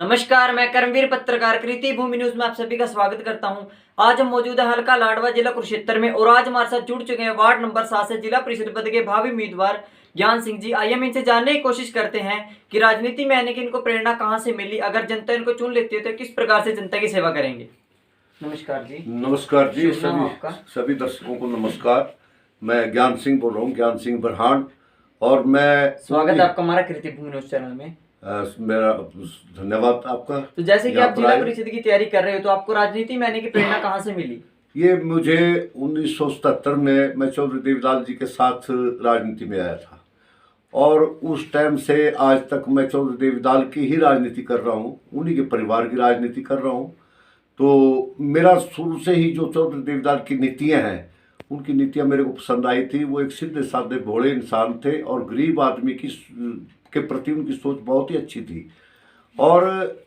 नमस्कार, मैं कर्मवीर पत्रकार कृति भूमि न्यूज में आप सभी का स्वागत करता हूं। आज हम मौजूद है हल्का लाडवा जिला कुरुक्षेत्र में और आज हमारे साथ जुड़ चुके हैं वार्ड नंबर 7 से जिला परिषद पद के भावी उम्मीदवार ज्ञान सिंह जी। आइए हम इनसे जानने की कोशिश करते हैं कि राजनीति में आने की इनको प्रेरणा कहां से मिली, अगर जनता इनको चुन लेती है तो किस प्रकार से जनता की सेवा करेंगे। नमस्कार जी। नमस्कार जी, सभी दर्शकों को नमस्कार। मैं ज्ञान सिंह बोल रहा हूँ, ज्ञान सिंह बरहान। और मैं स्वागत है आपका हमारा कृति भूमि न्यूज चैनल में। मेरा धन्यवाद आपका। तो जैसे कि आप जिला परिषद की तैयारी कर रहे हो तो आपको राजनीति में आने की प्रेरणा कहाँ से मिली? ये मुझे 1977 में मैं चौधरी देवीलाल जी के साथ राजनीति में आया था और उस टाइम से आज तक मैं चौधरी देवीलाल की ही राजनीति कर रहा हूँ, उन्हीं के परिवार की राजनीति कर रहा हूँ। तो मेरा शुरू से ही जो चौधरी देवीलाल की नीतियाँ हैं, उनकी नीतियाँ मेरे को पसंद आई थी। वो एक सीधे साधे भोले इंसान थे और गरीब आदमी की के प्रति उनकी सोच बहुत ही अच्छी थी और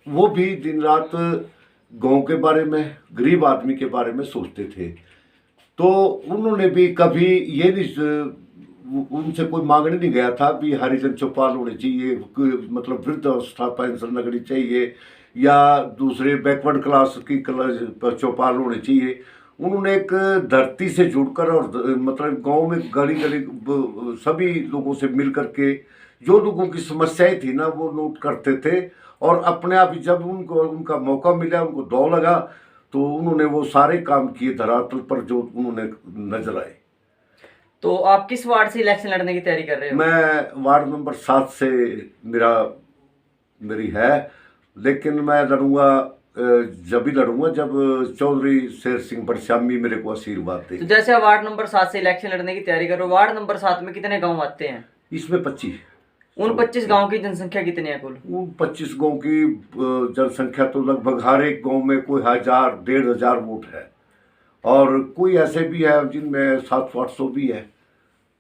वो भी दिन रात गांव के बारे में, गरीब आदमी के बारे में सोचते थे। तो उन्होंने भी कभी ये नहीं, उनसे कोई मांगने नहीं गया था भी हरिजन चौपाल होने चाहिए, मतलब वृद्धावस्था पेंशन लगनी चाहिए या दूसरे बैकवर्ड क्लास की चौपाल होनी चाहिए। उन्होंने एक धरती से जुड़कर और मतलब गांव में गली गली सभी लोगों से मिल करके जो लोगों की समस्याएं थी ना, वो नोट करते थे और अपने आप ही जब उनको उनका मौका मिला, उनको दौड़ लगा, तो उन्होंने वो सारे काम किए धरातल पर जो उन्होंने नजर आए। तो आप किस वार्ड से इलेक्शन लड़ने की तैयारी कर रहे हो? मैं वार्ड नंबर 7 से मेरी है, लेकिन मैं लड़ूंगा जब भी लड़ूंगा जब चौधरी शेर सिंह बड़श्यामी मेरे को आशीर्वाद दे। तो जैसे आप वार्ड नंबर 7 से इलेक्शन लड़ने की तैयारी कर रहे हो, वार्ड नंबर 7 में कितने गांव आते हैं? इसमें 25। उन 25 गांव की जनसंख्या कितनी है कुल? उन 25 गांव की जनसंख्या तो लगभग हर एक गांव में कोई 1000 1500 वोट है और कोई ऐसे भी है जिनमें 700-800 भी है,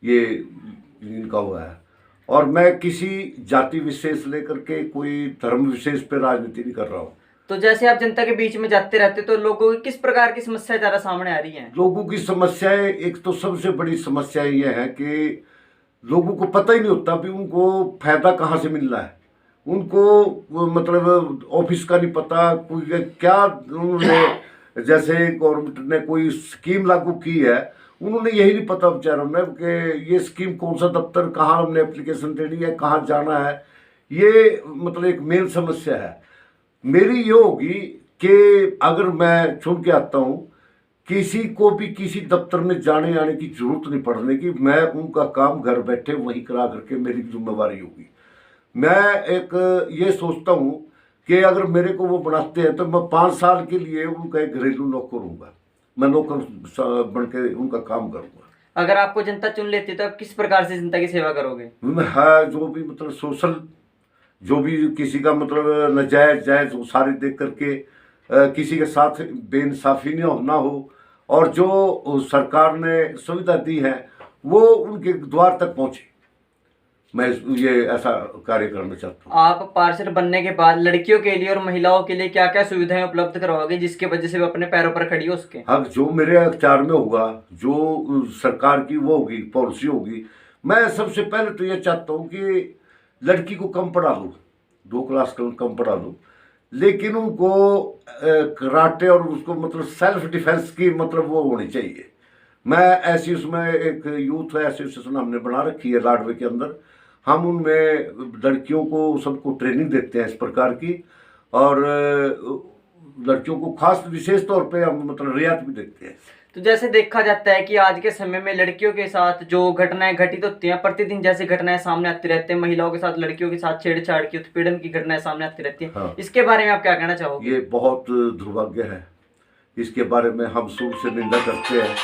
ये इनका हुआ है। और मैं किसी जाति विशेष लेकर के, कोई धर्म विशेष पे राजनीति नहीं कर रहा हूँ। तो जैसे आप जनता के बीच में जाते रहते तो लोगों की किस प्रकार की समस्या ज्यादा सामने आ रही है? लोगों की समस्याएं, एक तो सबसे बड़ी समस्या ये है कि लोगों को पता ही नहीं होता भी उनको फायदा कहाँ से मिल रहा है। उनको मतलब ऑफिस का नहीं पता, कोई क्या उन्होंने जैसे गवर्नमेंट ने कोई स्कीम लागू की है, उन्होंने यही नहीं पता बेचारों में कि ये स्कीम कौन सा दफ्तर, कहाँ हमने एप्लीकेशन देनी है, कहाँ जाना है। ये मतलब एक मेन समस्या है। मेरी ये होगी कि अगर मैं चुन के आता हूँ, किसी को भी किसी दफ्तर में जाने आने की जरूरत नहीं पड़ने की, मैं उनका काम घर बैठे वहीं करा करके मेरी जिम्मेवारी होगी। मैं एक ये सोचता हूँ कि अगर मेरे को वो बनाते हैं तो मैं 5 साल के लिए उनका एक घरेलू नौकर हूँगा, मैं नौकर बन के उनका काम करूँगा। अगर आपको जनता चुन लेती है तो आप किस प्रकार से जनता की सेवा करोगे? मैं जो भी मतलब सोशल, जो भी किसी का मतलब नाजायज जायज वो सारे देख करके किसी के साथ बेइंसाफी ना हो और जो सरकार ने सुविधा दी है वो उनके द्वार तक पहुंचे, मैं ये ऐसा कार्य करना चाहता हूँ। आप पार्षद बनने के बाद लड़कियों के लिए और महिलाओं के लिए क्या क्या सुविधाएं उपलब्ध करवाओगे जिसके वजह से वो अपने पैरों पर खड़ी हो उसके? हाँ, जो मेरे अख्तियार में होगा, जो सरकार की वो होगी पॉलिसी होगी, मैं सबसे पहले तो ये चाहता हूँ कि लड़की को कम पढ़ा लो, 2 क्लास कम पढ़ा लो, लेकिन उनको कराटे और उसको मतलब सेल्फ डिफेंस की मतलब वो होनी चाहिए। मैं ऐसी उसमें एक यूथ एसोसिएशन हमने बना रखी है लाडवे के अंदर, हम उनमें लड़कियों को सबको ट्रेनिंग देते हैं इस प्रकार की और लड़कियों को खास विशेष तौर पे हम मतलब रियायत भी देते हैं। तो जैसे देखा जाता है कि आज के समय में लड़कियों के साथ जो घटनाएं घटित होती हैं, प्रतिदिन जैसे घटनाएं सामने आती रहती हैं, महिलाओं के साथ लड़कियों के साथ छेड़छाड़ की उत्पीड़न की घटनाएं सामने आती रहती हैं। हाँ। इसके बारे में आप क्या कहना चाहोगे? ये बहुत दुर्भाग्य है, इसके बारे में हम शुरू से निंदा करते हैं।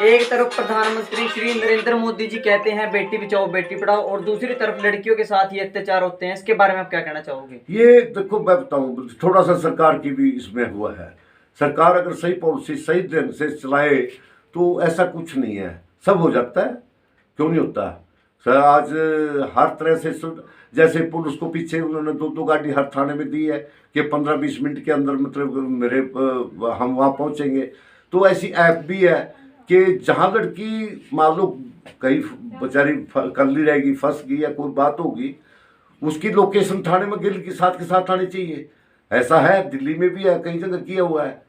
एक तरफ प्रधानमंत्री श्री नरेंद्र मोदी जी कहते हैं बेटी बचाओ बेटी पढ़ाओ और दूसरी तरफ लड़कियों के साथ ये अत्याचार होते हैं, इसके बारे में आप क्या कहना चाहोगे? ये देखो, मैं बताऊं, थोड़ा सा सरकार की भी इसमें हुआ है। सरकार अगर सही पॉलिसी सही ढंग से चलाए तो ऐसा कुछ नहीं है, सब हो जाता है, क्यों नहीं होता सर। आज हर तरह से जैसे पुलिस को पीछे उन्होंने 2 गाड़ी हर थाने में दी है कि 15-20 मिनट के अंदर मतलब हम वहाँ पहुँचेंगे। तो ऐसी ऐप भी है कि जहाँ लड़की मान लो कहीं बेचारी कल्ली रहेगी, फंस गई या कोई बात होगी, उसकी लोकेशन थाने में गिल के साथ आनी चाहिए। ऐसा है, दिल्ली में भी है, कई जगह किया हुआ है,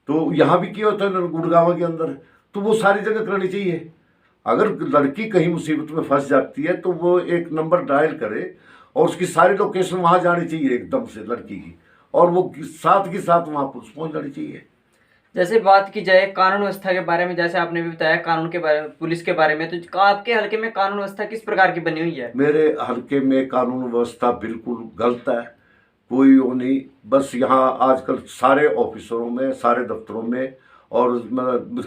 तो यहाँ भी किया होता है गुड़गांव के अंदर, तो वो सारी जगह करनी चाहिए। अगर लड़की कहीं मुसीबत में फंस जाती है तो वो एक नंबर डायल करे और उसकी सारी लोकेशन वहाँ जानी चाहिए एकदम से लड़की की, और वो साथ के साथ वहाँ पुलिस पहुँच जानी चाहिए। जैसे बात की जाए कानून व्यवस्था के बारे में, जैसे आपने भी बताया कानून के बारे में, पुलिस के बारे में, तो आपके हल्के में कानून व्यवस्था किस प्रकार की बनी हुई है? मेरे हल्के में कानून व्यवस्था बिल्कुल गलत है, कोई वो नहीं। बस यहाँ आजकल सारे ऑफिसरों में, सारे दफ्तरों में, और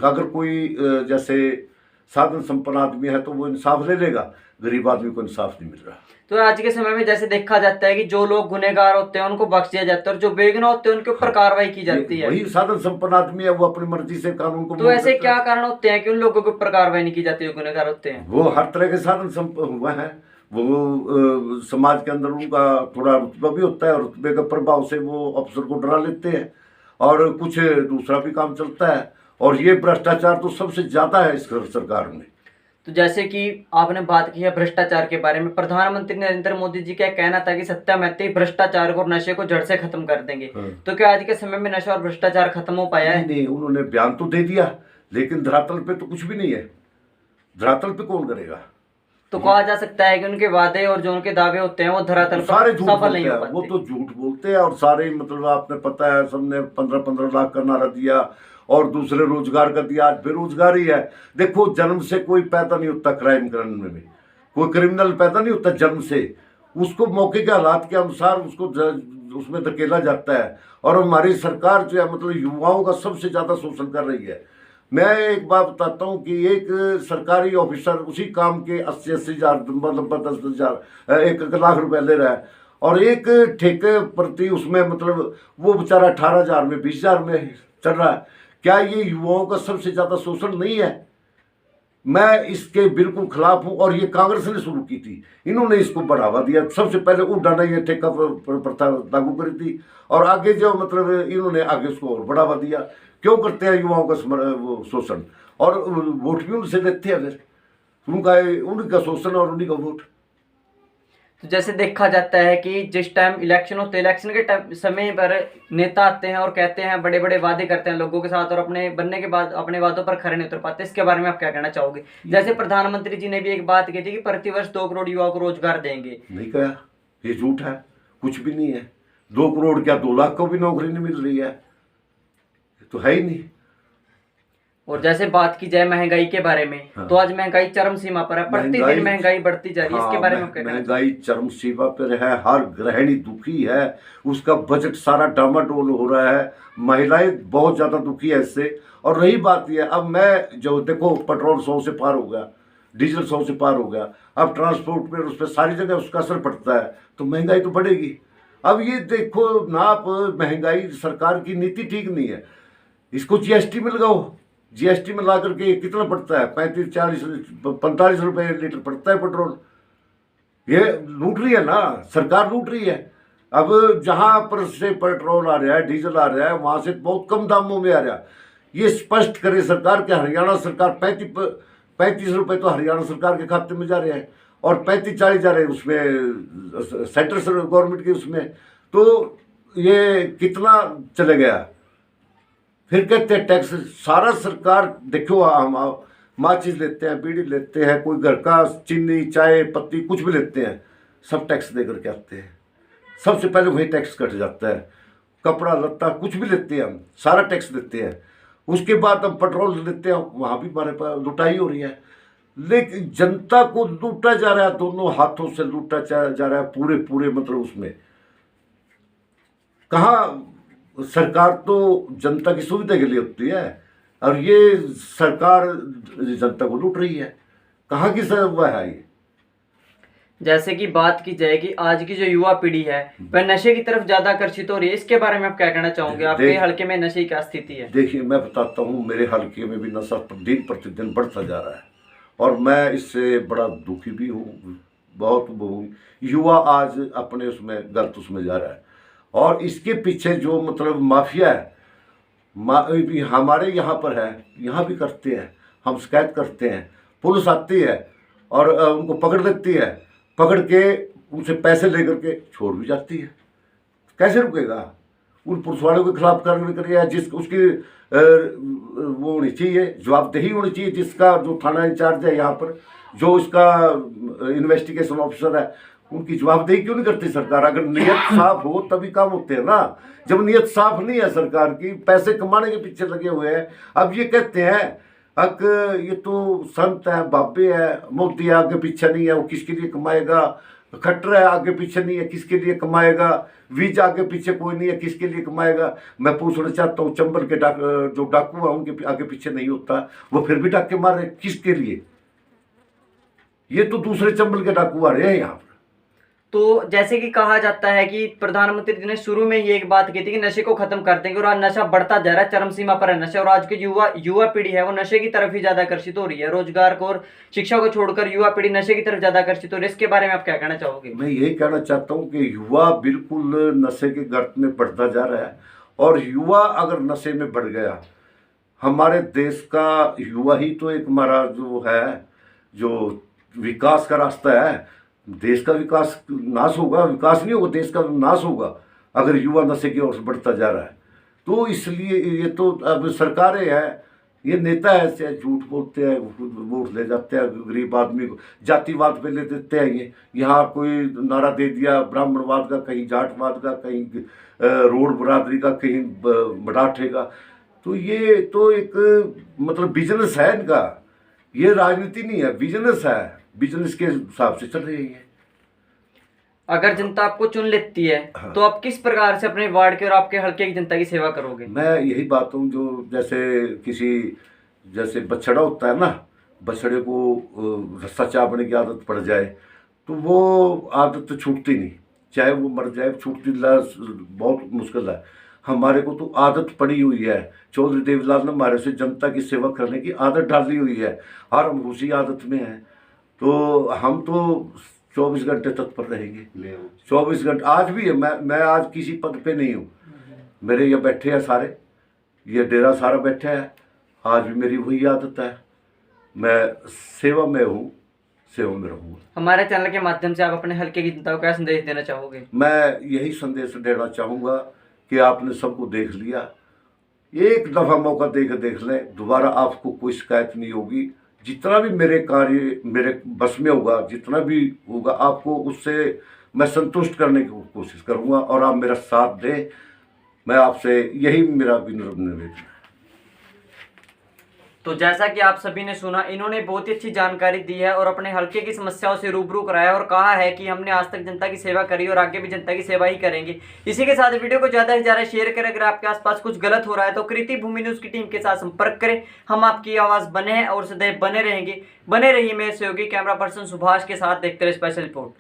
अगर कोई जैसे साधन संपन्न आदमी है तो वो इंसाफ ले लेगा, गरीब आदमी को इंसाफ नहीं मिल रहा। तो आज के समय में जैसे देखा जाता है कि जो लोग गुनहगार होते हैं उनको बख्श दिया जाता है, और जो बेगुनाह होते हैं उनके ऊपर कार्रवाई की जाती है। वही साधन संपन्न आदमी है, वो अपनी मर्जी से कानून को। तो ऐसे क्या कारण होते हैं कि उन लोगों के ऊपर कार्रवाई नहीं की जाती है, गुनहगार होते हैं? वो हर तरह के साधन संपन्न हुआ है, वो समाज के अंदर उनका थोड़ा रुतबा भी होता है, और रुतबे के प्रभाव से वो अफसर को डरा लेते हैं, और कुछ दूसरा भी काम चलता है। और ये भ्रष्टाचार तो सबसे ज्यादा है इस सरकार में। तो जैसे कि आपने बात की है भ्रष्टाचार के बारे में, प्रधानमंत्री नरेंद्र मोदी जी का कहना था कि सत्ता में आते ही भ्रष्टाचार को और नशे को जड़ से खत्म कर देंगे। तो क्या आज के समय में नशा और भ्रष्टाचार खत्म हो पाया है? नहीं, उन्होंने बयान तो दे दिया, लेकिन धरातल पे तो कुछ भी नहीं है। धरातल पे कौन करेगा? तो कहा जा सकता है कि उनके वादे और जो उनके दावे होते हैं वो धरातल पर सारे झूठ सफल नहीं बोलते हो हैं। पाते। वो तो झूठ बोलते हैं, और सारे मतलब आपने पता है, सबने 15-15 लाख का नारा दिया, और दूसरे रोजगार का दिया। आज बेरोजगारी है। देखो, जन्म से कोई पैदा नहीं होता क्राइम करने में, कोई क्रिमिनल पैदा नहीं होता जन्म से, उसको मौके के हालात के अनुसार उसको उसमें धकेला जाता है। और हमारी सरकार जो है मतलब युवाओं का सबसे ज्यादा शोषण कर रही है। मैं एक बात बताता हूँ कि एक सरकारी ऑफिसर उसी काम के 80-80 हजार, मतलब 10,000, 1 लाख रुपए ले रहा है, और एक ठेके प्रति उसमें मतलब वो बेचारा 18,000 में, 20,000 में चल रहा है। क्या ये युवाओं का सबसे ज्यादा शोषण नहीं है? मैं इसके बिल्कुल खिलाफ हूं, और ये कांग्रेस ने शुरू की थी, इन्होंने इसको बढ़ावा दिया। सबसे पहले उड़ाना ये ठेका प्रथा लागू करी थी, और आगे जो मतलब इन्होंने आगे उसको और बढ़ावा दिया। क्यों करते हैं युवाओं का वो शोषण? और वोट भी उनसे लेते हैं, फिर उनका शोषण और उन्हीं का वोट। तो जैसे देखा जाता है कि जिस टाइम इलेक्शन होते हैं, इलेक्शन के समय पर नेता आते हैं और कहते हैं, बड़े बड़े वादे करते हैं लोगों के साथ, और अपने बनने के बाद अपने वादों पर खरे नहीं उतर पाते। इसके बारे में आप क्या कहना चाहोगे? जैसे प्रधानमंत्री जी ने भी एक बात की थी कि प्रतिवर्ष 2 करोड़ युवाओं को रोजगार देंगे। नहीं कहा, ये झूठ है, कुछ भी नहीं है। 2 करोड़ क्या, 2 लाख को भी नौकरी नहीं मिल रही है, तो है ही नहीं। और जैसे बात की जाए महंगाई के बारे में, हाँ। तो आज महंगाई चरम सीमा पर है, प्रतिदिन महंगाई बढ़ती जा रही है। इसके बारे में क्या कहना? महंगाई चरम सीमा पर है, हर गृहिणी दुखी है, उसका बजट सारा डामाडोल हो रहा है, महिलाएं बहुत ज्यादा दुखी है इससे। और रही बात यह, अब मैं जो देखो, पेट्रोल 100 से पार हो गया, डीजल 100 से पार हो गया, अब ट्रांसपोर्ट पे उस पर सारी जगह उसका असर पड़ता है, तो महंगाई तो बढ़ेगी। अब ये देखो ना, आप महंगाई, सरकार की नीति ठीक नहीं है। इसको जीएसटी में लगाओ, जीएसटी में ला करके कितना पड़ता है? 35, 40, 45 रुपए लीटर पड़ता है पेट्रोल। ये लूट रही है ना, सरकार लूट रही है। अब जहां पर से पेट्रोल आ रहा है, डीजल आ रहा है, वहां से बहुत कम दामों में आ रहा है। ये स्पष्ट करे सरकार कि हरियाणा सरकार 35 रुपए तो हरियाणा सरकार के खाते में जा रहे हैं, और 35-40 जा रहे हैं उसमें सेंट्रल गवर्नमेंट के उसमें। तो ये कितना चले गया? फिर कहते हैं टैक्स, सारा सरकार देखो, हम माचिस लेते हैं, बीड़ी लेते हैं, कोई घर का चीनी, चाय पत्ती कुछ भी लेते हैं, सब टैक्स दे करके आते हैं। सबसे पहले वही टैक्स कट जाता है। कपड़ा लत्ता कुछ भी लेते हैं हम, सारा टैक्स देते हैं। उसके बाद हम पेट्रोल लेते हैं, वहाँ भी हमारे पास लुटाई हो रही है। लेकिन जनता को लूटा जा रहा है, दोनों हाथों से लूटा जा रहा है, पूरे पूरे मतलब उसमें कहाँ? सरकार तो जनता की सुविधा के लिए होती है, और ये सरकार जनता को लूट रही है। कहाँ की हुआ है ये? जैसे कि बात की जाए कि आज की जो युवा पीढ़ी है वह नशे की तरफ ज्यादा आकर्षित हो रही है, इसके बारे में आप क्या कहना चाहोगे? आपके हल्के में नशे की क्या स्थिति है? देखिए, मैं बताता हूँ, मेरे हल्के में भी नशा दिन प्रतिदिन बढ़ता जा रहा है, और मैं इससे बड़ा दुखी भी हूँ। बहुत युवा आज अपने उसमें गलत उसमें जा रहा है, और इसके पीछे जो मतलब माफिया है, हमारे यहाँ पर है, यहाँ भी करते हैं। हम शिकायत करते हैं, पुलिस आती है और उनको पकड़ लेती है, पकड़ के उनसे पैसे लेकर के छोड़ भी जाती है। कैसे रुकेगा? उन पुलिस वालों के खिलाफ कार्रवाई करें या जिस उसकी वो होनी चाहिए, जवाबदेही होनी चाहिए, जिसका जो थाना इंचार्ज है यहाँ पर, जो इसका इन्वेस्टिगेशन ऑफिसर है, उनकी जवाबदेही क्यों नहीं करती सरकार? अगर नीयत साफ हो तभी काम होते हैं ना। जब नीयत साफ नहीं है सरकार की, पैसे कमाने के पीछे लगे हुए हैं। अब ये कहते हैं अक ये तो संत है, बाबे है, मोदी आगे पीछे नहीं है, वो किसके लिए कमाएगा? खट्टर है, आगे पीछे नहीं है, किसके लिए कमाएगा? वीज आगे पीछे कोई नहीं है, किसके लिए कमाएगा? मैं पूछना चाहता हूँ, चंबल के जो डाकू है उनके आगे पीछे नहीं होता, वो फिर भी डाके मार रहे, किसके लिए? ये तो दूसरे चंबल के डाकू आ रहे हैं यहाँ पर। तो जैसे कि कहा जाता है कि प्रधानमंत्री जी ने शुरू में ये एक बात की थी कि नशे को खत्म कर देंगे, और आज नशा बढ़ता जा रहा है, चरम सीमा पर है नशा, और आज की युवा पीढ़ी है वो नशे की तरफ ही ज्यादा आकर्षित हो रही है। रोजगार को और शिक्षा को छोड़कर युवा पीढ़ी नशे की तरफ ज्यादा आकर्षित हो रही है। इसके बारे में आप क्या कहना चाहोगे? मैं यही कहना चाहता हूँ कि युवा बिल्कुल नशे के गर्त में बढ़ता जा रहा है, और युवा अगर नशे में बढ़ गया, हमारे देश का युवा ही तो एक हमारा जो है, जो विकास का रास्ता है। देश का विकास नाश होगा, विकास नहीं होगा, देश का नाश होगा अगर युवा नशे की ओर से बढ़ता जा रहा है। तो इसलिए ये तो अब सरकारें हैं, ये नेता ऐसे झूठ बोलते हैं, वोट ले जाते हैं, गरीब आदमी को जातिवाद पे ले देते हैं। ये यहाँ कोई नारा दे दिया ब्राह्मणवाद का, कहीं जाटवाद का, कहीं रोड बरादरी का, कहीं मराठे का। तो ये तो एक मतलब बिजनेस है इनका, ये राजनीति नहीं है, बिजनेस है। बिजनेस के हिसाब से चल रही है। अगर जनता आपको चुन लेती है, हाँ। तो आप किस प्रकार से अपने वार्ड के और आपके हल्के की जनता की सेवा करोगे? मैं यही बात हूँ, जो जैसे बछड़ा होता है ना, बछड़े को रस्सा चापने की आदत पड़ जाए तो वो आदत तो छूटती नहीं, चाहे वो मर जाए, छूटती बहुत मुश्किल है। हमारे को तो आदत पड़ी हुई है, चौधरी देवीलाल ने हमारे से जनता की सेवा करने की आदत डाली हुई है, और हम उसी आदत में हैं। तो हम तो 24 घंटे तत्पर रहेंगे, 24 घंटे। आज भी है, मैं आज किसी पद पे नहीं हूँ, मेरे ये बैठे हैं सारे, ये डेरा सारा बैठा है, आज भी मेरी वही आदत है, मैं सेवा में हूँ, सेवा में रहूँगा। हमारे चैनल के माध्यम से आप अपने हल्के की जनता को क्या संदेश देना चाहोगे? मैं यही संदेश देना चाहूँगा कि आपने सबको देख लिया, एक दफ़ा मौका देख लें, दोबारा आपको कोई शिकायत नहीं होगी। जितना भी मेरे कार्य मेरे बस में होगा, जितना भी होगा, आपको उससे मैं संतुष्ट करने की कोशिश करूँगा, और आप मेरा साथ दें। मैं आपसे यही मेरा विनम्र निवेदन है। तो जैसा कि आप सभी ने सुना, इन्होंने बहुत ही अच्छी जानकारी दी है और अपने हल्के की समस्याओं से रूबरू कराया, और कहा है कि हमने आज तक जनता की सेवा करी और आगे भी जनता की सेवा ही करेंगे। इसी के साथ वीडियो को ज़्यादा से ज़्यादा शेयर करें। अगर आपके आसपास कुछ गलत हो रहा है तो कृति भूमि न्यूज़ की टीम के साथ संपर्क करें। हम आपकी आवाज़ बने हैं और सदैव बने रहेंगे। बने रहिए मेरे सहयोगी कैमरा पर्सन सुभाष के साथ। देखते रहे स्पेशल रिपोर्ट।